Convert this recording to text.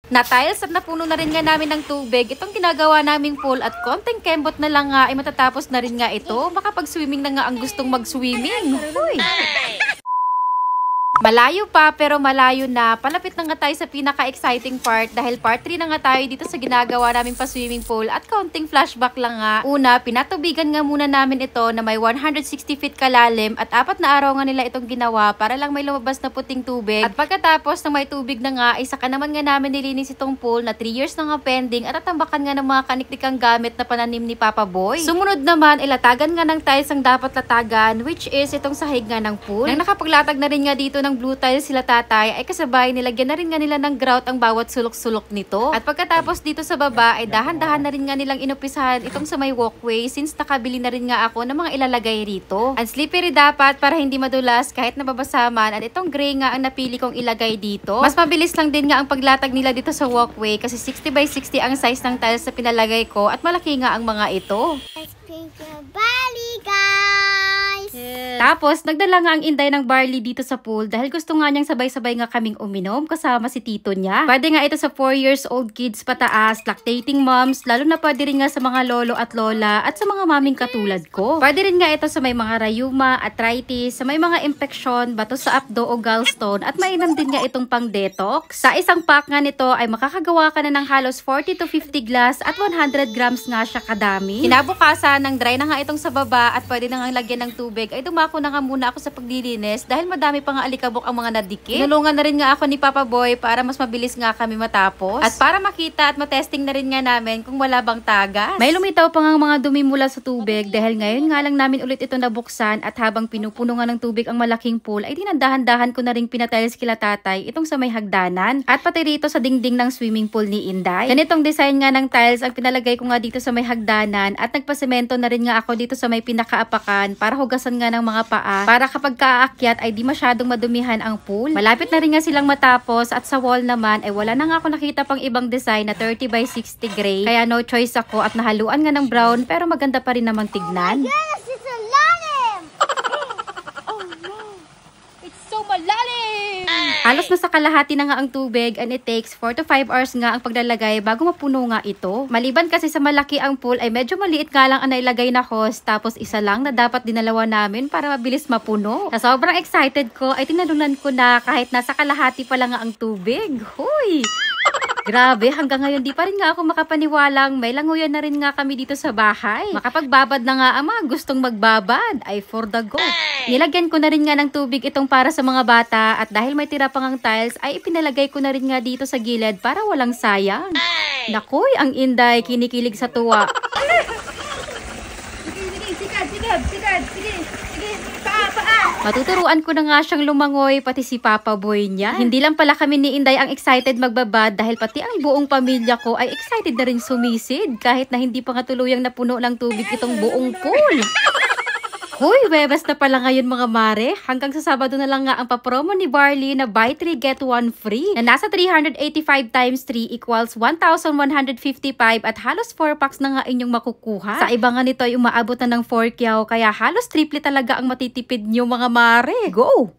Na-tiles at napuno na rin nga namin ng tubig itong ginagawa naming pool at konting kembot na lang nga ay matatapos na rin nga ito. Makapag-swimming na nga ang gustong mag-swimming. Uy! Malayo pa pero malayo na. Palapit na nga tayo sa pinaka-exciting part dahil part 3 na nga tayo dito sa ginagawa namin pa swimming pool at counting flashback lang nga. Una, pinatubigan nga muna namin ito na may 160 feet kalalim at 4 na araw nga nila itong ginawa para lang may lumabas na puting tubig. At pagkatapos ng may tubig na nga, ay saka naman nga namin nilinis itong pool na 3 years na nga pending at tatambakan nga ng mga kaniknikang gamit na pananim ni Papa Boy. Sumunod naman, ilatagan nga ng tiles ang dapat latagan, which is itong sahig nga ng pool. Nang nakapaglatag na rin nga dito ng blue tiles sila tatay, ay kasabay nilagyan na rin nga nila ng grout ang bawat sulok-sulok nito. At pagkatapos dito sa baba, ay dahan-dahan na rin nga nilang inupisahan itong sa may walkway since nakabili na rin nga ako ng mga ilalagay rito. Ang slippery dapat para hindi madulas kahit nababasa man, at itong gray nga ang napili kong ilagay dito. Mas mabilis lang din nga ang paglatag nila dito sa walkway kasi 60 by 60 ang size ng tiles na pinalagay ko at malaki nga ang mga ito. Bali, guys! Yes. Tapos, nagdala nga ang Inday ng barley dito sa pool dahil gusto nga niyang sabay-sabay nga kaming uminom kasama si tito niya. Pwede nga ito sa 4 years old kids pataas, lactating moms, lalo na pwede rin nga sa mga lolo at lola at sa mga maming katulad ko. Pwede rin nga ito sa may mga rayuma, arthritis, sa may mga infeksyon, bato sa apdo o gallstone at mainam din nga itong pang detox. Sa isang pack nga nito ay makakagawa ka na ng halos 40 to 50 glass at 100 grams nga siya kadami. Kinabukasan, nang dry na nga itong sa baba at pwede na nga lagyan ng tubig, ay dumako na nga muna ako sa paglilinis dahil madami pa nga alikabok ang mga nadikit. Tinulungan na rin nga ako ni Papa Boy para mas mabilis nga kami matapos. At para makita at matesting na rin nga namin kung wala bang tagas. May lumitaw pa nga mga dumi mula sa tubig dahil ngayon nga lang namin ulit ito nabuksan at habang pinupuno nga ng tubig ang malaking pool, ay dinadahan-dahan ko na rin pinatiles kila tatay itong sa may hagdanan at pati rito sa dingding ng swimming pool ni Inday. Ganitong design nga ng tiles ang pinalagay ko nga dito sa may hagdanan at nagpasemento na rin nga ako dito sa may pinakaapakan para hugasan nga ng mga paa para kapag kaakyat ay di masyadong madumihan ang pool. Malapit na rin nga silang matapos at sa wall naman ay wala na nga ako nakita pang ibang design na 30 by 60 gray kaya no choice ako at nahaluan nga ng brown pero maganda pa rin namang tignan. Yes, it's a lalim! Oh no! It's so malalim! Halos nasa kalahati na nga ang tubig and it takes 4 to 5 hours nga ang paglalagay bago mapuno nga ito. Maliban kasi sa malaki ang pool ay medyo maliit nga lang ang nailagay na hose tapos isa lang na dapat dinalawa namin para mabilis mapuno. Sa sobrang excited ko ay tinalunan ko na kahit nasa kalahati pa lang nga ang tubig. Huy! Grabe, hanggang ngayon di pa rin nga ako makapaniwalang may languyan na rin nga kami dito sa bahay. Makapagbabad na nga ang mga gustong magbabad ay for the go. Nilagyan ko na rin nga ng tubig itong para sa mga bata at dahil may tira pang ang tiles ay ipinalagay ko na rin nga dito sa gilid para walang sayang. Nakoy, ang Inday kinikilig sa tuwa. Matuturuan ko na nga siyang lumangoy pati si Papa Boy niya. Hindi lang pala kami ni Inday ang excited magbabad dahil pati ang buong pamilya ko ay excited na rin sumisid kahit na hindi pa nga tuluyang napuno ng tubig itong buong pool. Hoy, Webes na pala ngayon mga mare. Hanggang sa Sabado na lang nga ang papromo ni Barley na buy 3 get 1 free. Na nasa 385 times 3 equals 1,155 at halos 4 packs na nga inyong makukuha. Sa iba nga nito ay umaabot na ng 4 kyaw kaya halos triple talaga ang matitipid nyo mga mare. Go!